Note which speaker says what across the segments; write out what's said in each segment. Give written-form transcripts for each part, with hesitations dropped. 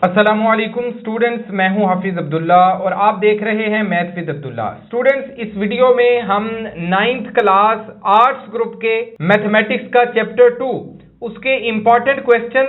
Speaker 1: अस्सलामुअलैकुम स्टूडेंट्स, मैं हूं हाफिज अब्दुल्ला और आप देख रहे हैं मैथ विद अब्दुल्ला। स्टूडेंट्स, इस वीडियो में हम 9th क्लास आर्ट्स ग्रुप के मैथमेटिक्स का चैप्टर 2 उसके इंपॉर्टेंट क्वेश्चंस,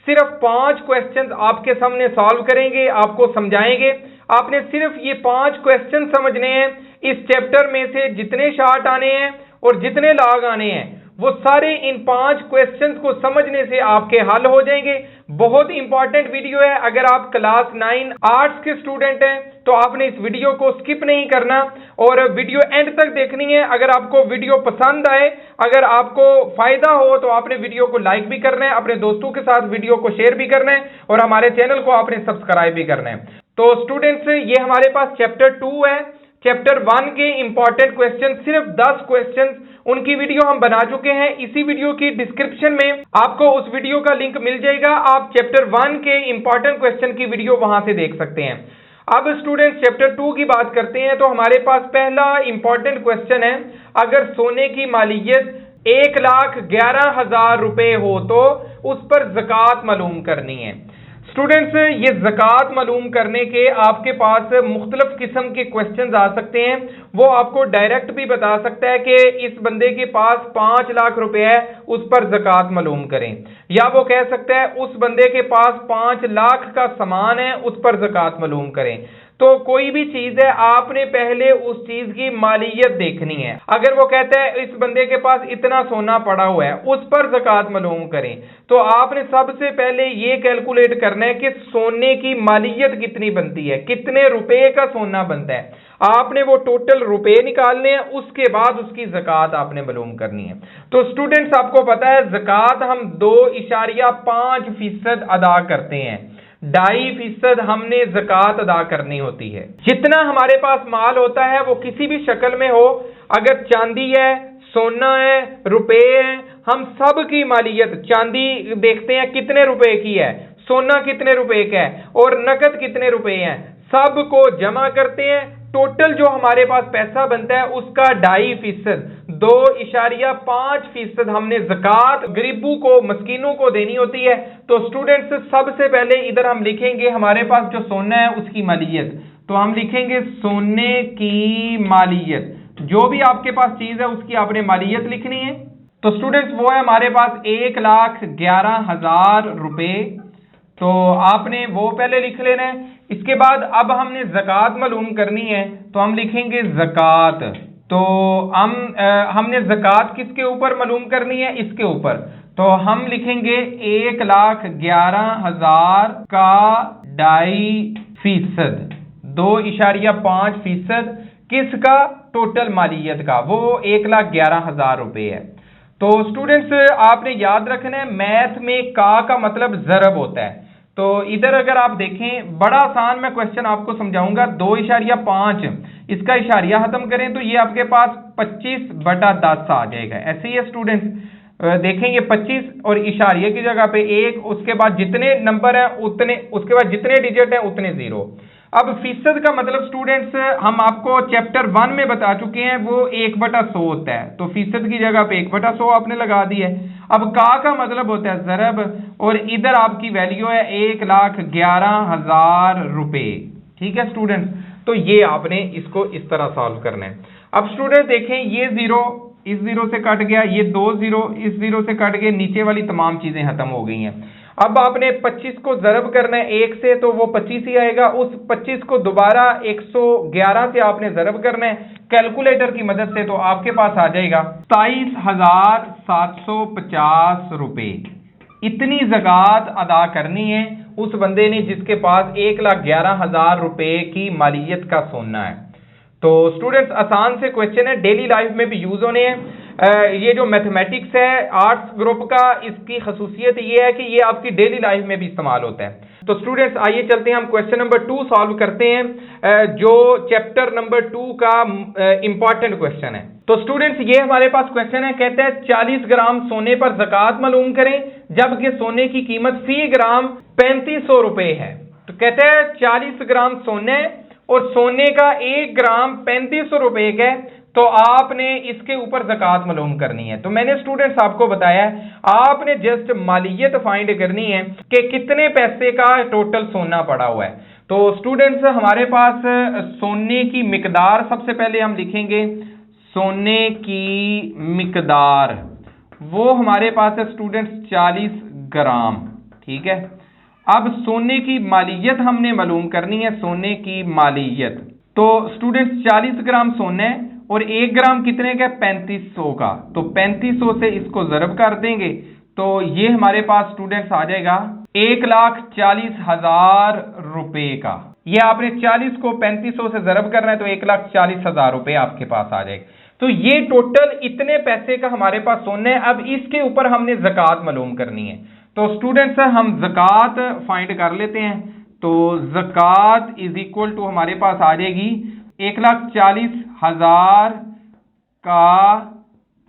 Speaker 1: सिर्फ 5 क्वेश्चंस आपके सामने सॉल्व करेंगे, आपको समझाएंगे। आपने सिर्फ ये 5 क्वेश्चन समझने हैं। इस चैप्टर में से जितने शार्ट आने हैं और जितने लॉग आने हैं वो सारे इन 5 क्वेश्चंस को समझने से आपके हल हो जाएंगे। बहुत इंपॉर्टेंट वीडियो है। अगर आप क्लास 9 आर्ट्स के स्टूडेंट हैं तो आपने इस वीडियो को स्किप नहीं करना और वीडियो एंड तक देखनी है। अगर आपको वीडियो पसंद आए, अगर आपको फायदा हो तो आपने वीडियो को लाइक भी करना है, अपने दोस्तों के साथ वीडियो को शेयर भी करना है और हमारे चैनल को आपने सब्सक्राइब भी करना है। तो स्टूडेंट्स, ये हमारे पास चैप्टर 2 है। चैप्टर 1 के इंपॉर्टेंट क्वेश्चन, सिर्फ 10 क्वेश्चन, उनकी वीडियो हम बना चुके हैं। इसी वीडियो की डिस्क्रिप्शन में आपको उस वीडियो का लिंक मिल जाएगा। आप चैप्टर 1 के इंपॉर्टेंट क्वेश्चन की वीडियो वहां से देख सकते हैं। अब स्टूडेंट्स, चैप्टर 2 की बात करते हैं तो हमारे पास पहला इंपॉर्टेंट क्वेश्चन है, अगर सोने की मालियत 1,11,000 रुपए हो तो उस पर ज़कात मालूम करनी है। स्टूडेंट्स, ये ज़कात मालूम करने के आपके पास मुख्तलिफ किस्म के क्वेश्चंस आ सकते हैं। वो आपको डायरेक्ट भी बता सकता है कि इस बंदे के पास 5 लाख रुपए है, उस पर ज़कात मालूम करें, या वो कह सकता है उस बंदे के पास 5 लाख का सामान है, उस पर ज़कात मालूम करें। तो कोई भी चीज है, आपने पहले उस चीज की मालियत देखनी है। अगर वो कहता है इस बंदे के पास इतना सोना पड़ा हुआ है, उस पर ज़कात मालूम करें, तो आपने सबसे पहले ये कैलकुलेट करना है कि सोने की मालियत कितनी बनती है, कितने रुपए का सोना बनता है। आपने वो टोटल रुपए निकालने हैं, उसके बाद उसकी ज़कात आपने मालूम करनी है। तो स्टूडेंट्स, आपको पता है ज़कात हम 2.5% अदा करते हैं। 2.5% हमने ज़कात अदा करनी होती है। जितना हमारे पास माल होता है वो किसी भी शक्ल में हो, अगर चांदी है, सोना है, रुपए है, हम सब की मालियत, चांदी देखते हैं कितने रुपए की है, सोना कितने रुपए का है और नकद कितने रुपए हैं, सब को जमा करते हैं। टोटल जो हमारे पास पैसा बनता है उसका 2.5%, 2.5% हमने ज़कात गरीबों को, मस्कीनों को देनी होती है। तो स्टूडेंट्स, सबसे पहले इधर हम लिखेंगे हमारे पास जो सोना है उसकी मालियत। तो हम लिखेंगे सोने की मालियत, जो भी आपके पास चीज है उसकी आपने मालियत लिखनी है। तो स्टूडेंट्स, वो है हमारे पास 1,11,000 रुपए। तो आपने वो पहले लिख लेना है। इसके बाद अब हमने ज़कात मालूम करनी है, तो हम लिखेंगे ज़कात। तो हमने ज़कात किसके ऊपर मालूम करनी है, इसके ऊपर। तो हम लिखेंगे 1,11,000 का 2.5%, 2.5% किसका, टोटल मालियत का, वो 1,11,000 रुपए है। तो स्टूडेंट्स, आपने याद रखना है मैथ में का मतलब ज़रब होता है। तो इधर अगर आप देखें, बड़ा आसान मैं क्वेश्चन आपको समझाऊंगा। 2.5 इसका इशारिया खत्म करें तो ये आपके पास 25/10 आ जाएगा। ऐसे ही है स्टूडेंट्स, देखेंगे 25 और इशारिये की जगह पे 1, उसके बाद जितने नंबर है उतने, उसके बाद जितने डिजिट है उतने 0। अब फीसद का मतलब स्टूडेंट्स हम आपको चैप्टर 1 में बता चुके हैं, वो 1/100 होता है। तो फीसद की जगह पे 1/100 आपने लगा दी है। अब का मतलब होता है ज़रब, और इधर आपकी वैल्यू है 1,11,000 रुपए। ठीक है स्टूडेंट्स, तो ये आपने इसको इस तरह सॉल्व करना है। अब स्टूडेंट देखें, ये 0 इस 0 से कट गया, ये 2 0 इस 0 से कट गए, नीचे वाली तमाम चीजें खत्म हो गई हैं। अब आपने 25 को ज़रब करना है 1 से, तो वो 25 ही आएगा। उस 25 को दोबारा 111 से आपने ज़रब करना है कैलकुलेटर की मदद से, तो आपके पास आ जाएगा 27,750 रुपए। इतनी ज़कात अदा करनी है उस बंदे ने जिसके पास 1,11,000 रुपए की मालियत का सोना है। तो स्टूडेंट्स, आसान से क्वेश्चन है, डेली लाइफ में भी यूज होने हैं। ये जो मैथमेटिक्स है आर्ट्स ग्रुप का, इसकी खसूसियत ये है कि ये आपकी डेली लाइफ में भी इस्तेमाल होता है। तो स्टूडेंट्स, आइए चलते हैं, हम क्वेश्चन नंबर 2 सॉल्व करते हैं, जो चैप्टर नंबर 2 का इंपॉर्टेंट क्वेश्चन है। तो स्टूडेंट्स, ये हमारे पास क्वेश्चन है, कहते हैं 40 ग्राम सोने पर ज़कात मालूम करें जबकि सोने की कीमत फी ग्राम 3500 रुपए है। तो कहते हैं 40 ग्राम सोने और सोने का 1 ग्राम 3500 रुपए का है, तो आपने इसके ऊपर ज़कात मालूम करनी है। तो मैंने स्टूडेंट्स आपको बताया है, आपने जस्ट मालियत फाइंड करनी है कि कितने पैसे का टोटल सोना पड़ा हुआ है। तो स्टूडेंट्स हमारे पास सोने की मिकदार सबसे पहले हम लिखेंगे, सोने की मिकदार वो हमारे पास है स्टूडेंट्स 40 ग्राम, ठीक है। अब सोने की मालियत हमने मालूम करनी है, सोने की मालियत। तो स्टूडेंट्स 40 ग्राम सोना है और 1 ग्राम कितने का? 3500 का। तो 3500 से इसको ज़रब कर देंगे तो ये हमारे पास स्टूडेंट्स आ जाएगा 1,40,000 रुपए का। ये आपने 40 को 3500 से ज़रब करना है तो 1,40,000 रुपए आपके पास आ जाएगा। तो ये टोटल इतने पैसे का हमारे पास सोना है। अब इसके ऊपर हमने ज़कात मालूम करनी है। तो स्टूडेंट्स हम ज़कात फाइंड कर लेते हैं। तो ज़कात इज इक्वल टू हमारे पास आ जाएगी 1,40,000 का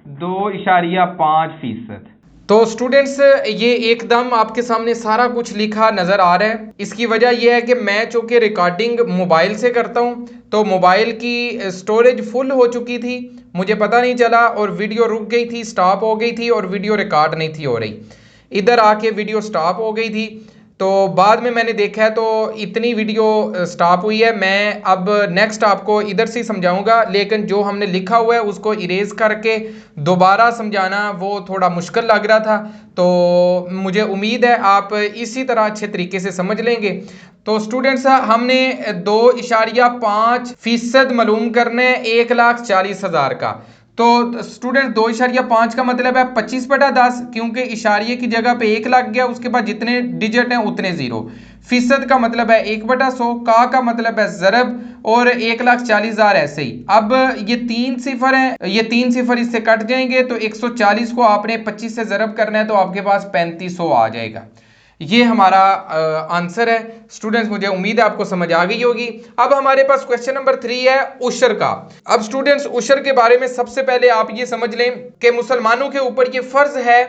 Speaker 1: 2.5%। तो स्टूडेंट्स ये एकदम आपके सामने सारा कुछ लिखा नज़र आ रहा है। इसकी वजह यह है कि मैं चूँकि रिकॉर्डिंग मोबाइल से करता हूँ तो मोबाइल की स्टोरेज फुल हो चुकी थी, मुझे पता नहीं चला और वीडियो रुक गई थी, स्टॉप हो गई थी और वीडियो रिकॉर्ड नहीं थी हो रही। इधर आके वीडियो स्टॉप हो गई थी तो बाद में मैंने देखा है तो इतनी वीडियो स्टॉप हुई है। मैं अब नेक्स्ट आपको इधर से समझाऊंगा, लेकिन जो हमने लिखा हुआ है उसको इरेज करके दोबारा समझाना वो थोड़ा मुश्किल लग रहा था। तो मुझे उम्मीद है आप इसी तरह अच्छे तरीके से समझ लेंगे। तो स्टूडेंट्स हमने 2.5% मालूम करना है 1,40,000 का। तो स्टूडेंट 2.5 का मतलब है 25/10, क्योंकि इशारिये की जगह पे 1 लग गया, उसके बाद जितने डिजिट हैं उतने जीरो। फीसद का मतलब है 1/100, का मतलब है ज़रब और 1,40,000 ऐसे ही। अब ये 3 सिफर हैं, ये 3 सिफर इससे कट जाएंगे तो 140 को आपने 25 से ज़रब करना है तो आपके पास 3500 आ जाएगा। ये हमारा आंसर है। स्टूडेंट्स मुझे उम्मीद है आपको समझ आ गई होगी। अब हमारे पास क्वेश्चन नंबर 3 है उशर का। अब स्टूडेंट्स उशर के बारे में सबसे पहले आप ये समझ लें कि मुसलमानों के ऊपर ये फर्ज है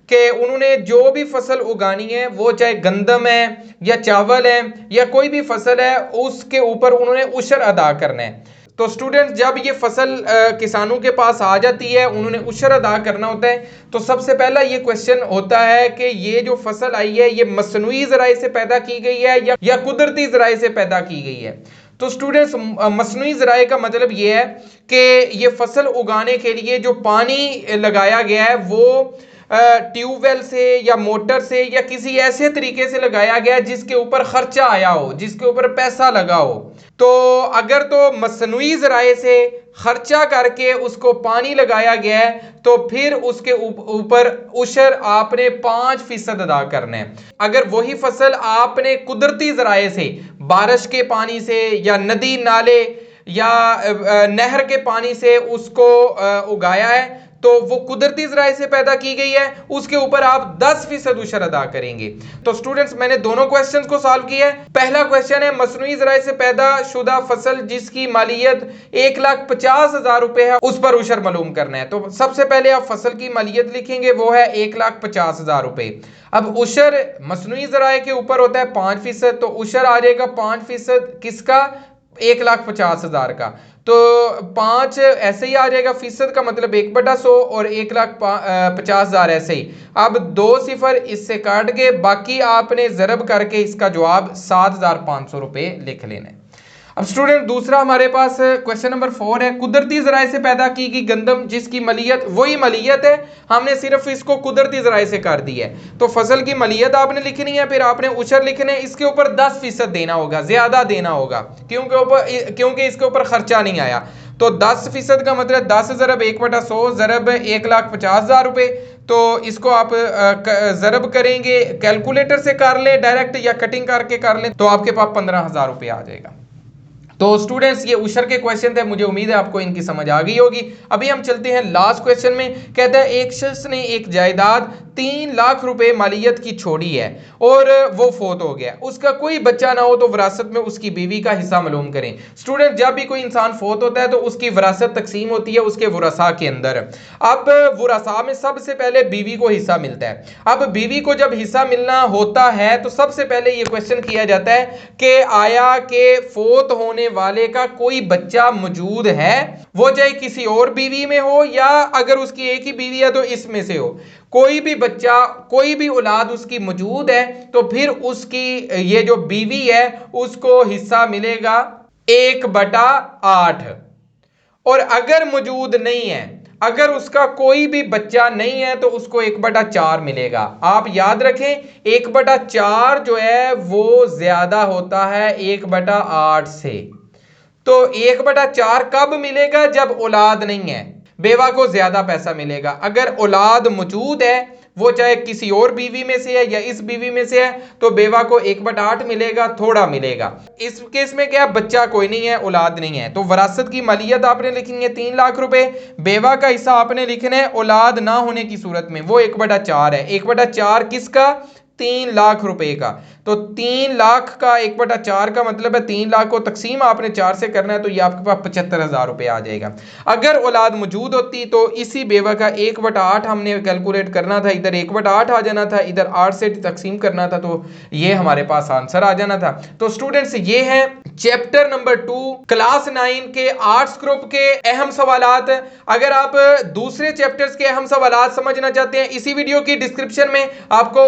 Speaker 1: कि उन्होंने जो भी फसल उगानी है, वो चाहे गंदम है या चावल है या कोई भी फसल है, उसके ऊपर उन्होंने उशर अदा करना है। तो स्टूडेंट्स जब ये फसल किसानों के पास आ जाती है, उन्होंने उशर अदा करना होता है। तो सबसे पहला ये क्वेश्चन होता है कि ये जो फसल आई है ये मसनूई ज़राए से पैदा की गई है या कुदरती ज़राए से पैदा की गई है। तो स्टूडेंट्स मसनूई ज़राए का मतलब ये है कि ये फसल उगाने के लिए जो पानी लगाया गया है वो ट्यूबवेल से या मोटर से या किसी ऐसे तरीके से लगाया गया जिसके ऊपर खर्चा आया हो, जिसके ऊपर पैसा लगा हो। तो अगर तो मसनूई ज़राए से खर्चा करके उसको पानी लगाया गया है तो फिर उसके ऊपर उशर आपने 5% अदा करना है। अगर वही फसल आपने कुदरती ज़राए से, बारिश के पानी से या नदी नाले या नहर के पानी से उसको उगाया है तो वो कुदरती ज़राए से पैदा की गई है, उसके ऊपर आप 10% उशर अदा करेंगे। तो स्टूडेंट्स मैंने दोनों क्वेश्चंस को सॉल्व किया है। पहला क्वेश्चन है मसनूई ज़राए से पैदा शुदा फसल जिसकी मालियत 1,50,000 रुपए है, उस पर उशर मालूम करना है। तो सबसे पहले आप फसल की मालियत लिखेंगे, वो है 1,50,000 रुपए। अब उशर मसनूई ज़राए के ऊपर होता है 5%, तो उशर आ जाएगा 5% किसका? 1,50,000 का। तो 5 ऐसे ही आ जाएगा, फीसद का मतलब 1/100 और 1,50,000 ऐसे ही। अब 2 सिफर इससे काट के बाकी आपने ज़रब करके इसका जवाब 7,500 रुपए लिख लेना है। अब स्टूडेंट दूसरा हमारे पास क्वेश्चन नंबर 4 है कुदरती ज़राए से पैदा की गई गंदम जिसकी मलियत, वही मलियत है, हमने सिर्फ इसको कुदरती ज़राए से कर दी है। तो फसल की मलियत आपने लिखनी है, फिर आपने उशर लिखने, इसके ऊपर 10% देना होगा, ज्यादा देना होगा क्योंकि इसके ऊपर खर्चा नहीं आया। तो 10% का मतलब 10 ज़रब 1/100 ज़रब 1,50,000 रुपए। तो इसको आप ज़रब करेंगे, कैलकुलेटर से कर ले डायरेक्ट या कटिंग करके कर लें तो आपके पास 15,000 रुपये आ जाएगा। तो स्टूडेंट्स ये उशर के क्वेश्चन थे, मुझे उम्मीद है आपको इनकी समझ आ गई होगी। अभी हम चलते हैं लास्ट क्वेश्चन में। कहता है एक शख्स ने एक जायदाद 3 लाख रुपए मालियत की छोड़ी है और वो फोत हो गया, उसका कोई बच्चा ना हो तो विरासत में उसकी बीवी का हिस्सा मालूम करें। स्टूडेंट जब भी कोई इंसान फोत होता है तो उसकी विरासत तकसीम होती है उसके वरसा के अंदर। अब वरसा में सबसे पहले बीवी को हिस्सा मिलता है। अब बीवी को जब हिस्सा मिलना होता है तो सबसे पहले ये क्वेश्चन किया जाता है कि आया के फोत होने वाले का कोई बच्चा मौजूद है, वो चाहे किसी और बीवी में हो या अगर उसकी एक ही बीवी है तो इसमें से हो, कोई भी बच्चा, कोई भी औलाद उसकी मौजूद है, तो फिर उसकी ये जो बीवी है उसको हिस्सा मिलेगा 1/8। और अगर मौजूद नहीं है, अगर उसका कोई भी बच्चा नहीं है, तो उसको 1/4 मिलेगा। आप याद रखें 1/4 जो है वो ज्यादा होता है 1/8 से। तो 1/4 कब मिलेगा? जब औलाद नहीं है, बेवा को ज्यादा पैसा मिलेगा। अगर औलाद मौजूद है, वो चाहे किसी और बीवी में से है या इस बीवी में से है, तो बेवा को 1/8 मिलेगा, थोड़ा मिलेगा। इस केस में क्या, बच्चा कोई नहीं है, औलाद नहीं है, तो वरासत की मालियत आपने लिखनी है 3 लाख रुपए। बेवा का हिस्सा आपने लिखना है औलाद ना होने की सूरत में, वो 1/4 है। 1/4 किसका? 3 लाख रुपए का। तो 3 लाख का 1/4 का मतलब है 3 लाख को तकसीम आपने 4 से करना है, तो ये आपके पास 75,000 रुपए आ जाएगा। अगर औलाद मौजूद होती तो इसी बेवा का 1/8 हमने कैलकुलेट करना था, इधर 1/8 आ जाना था, इधर 8 से तकसीम करना था, तो ये हमारे पास आंसर आ जाना था। तो स्टूडेंट्स ये है चैप्टर नंबर 2 क्लास 9 के आर्ट्स ग्रुप के अहम सवालात। अगर आप दूसरे चैप्टर्स के अहम सवालात समझना चाहते हैं, इसी वीडियो की डिस्क्रिप्शन में आपको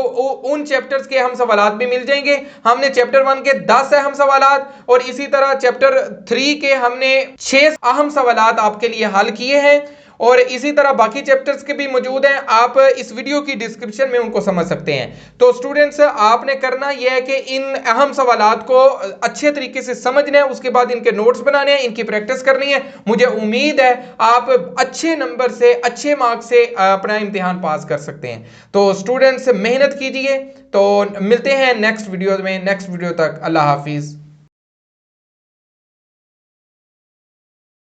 Speaker 1: उन चैप्टर्स के अहम सवालात भी मिल जाएंगे। हमने चैप्टर 1 के 10 अहम सवालात और इसी तरह चैप्टर 3 के हमने 6 अहम सवालात आपके लिए हल किए हैं, और इसी तरह बाकी चैप्टर्स के भी मौजूद हैं। आप इस वीडियो की डिस्क्रिप्शन में उनको समझ सकते हैं। तो स्टूडेंट्स आपने करना यह है कि इन अहम सवालात को अच्छे तरीके से समझना है, उसके बाद इनके नोट्स बनाने हैं, इनकी प्रैक्टिस करनी है। मुझे उम्मीद है आप अच्छे नंबर से, अच्छे मार्क्स से अपना इम्तिहान पास कर सकते हैं। तो स्टूडेंट्स मेहनत कीजिए। तो मिलते हैं नेक्स्ट वीडियो में। नेक्स्ट वीडियो तक अल्लाह हाफिज।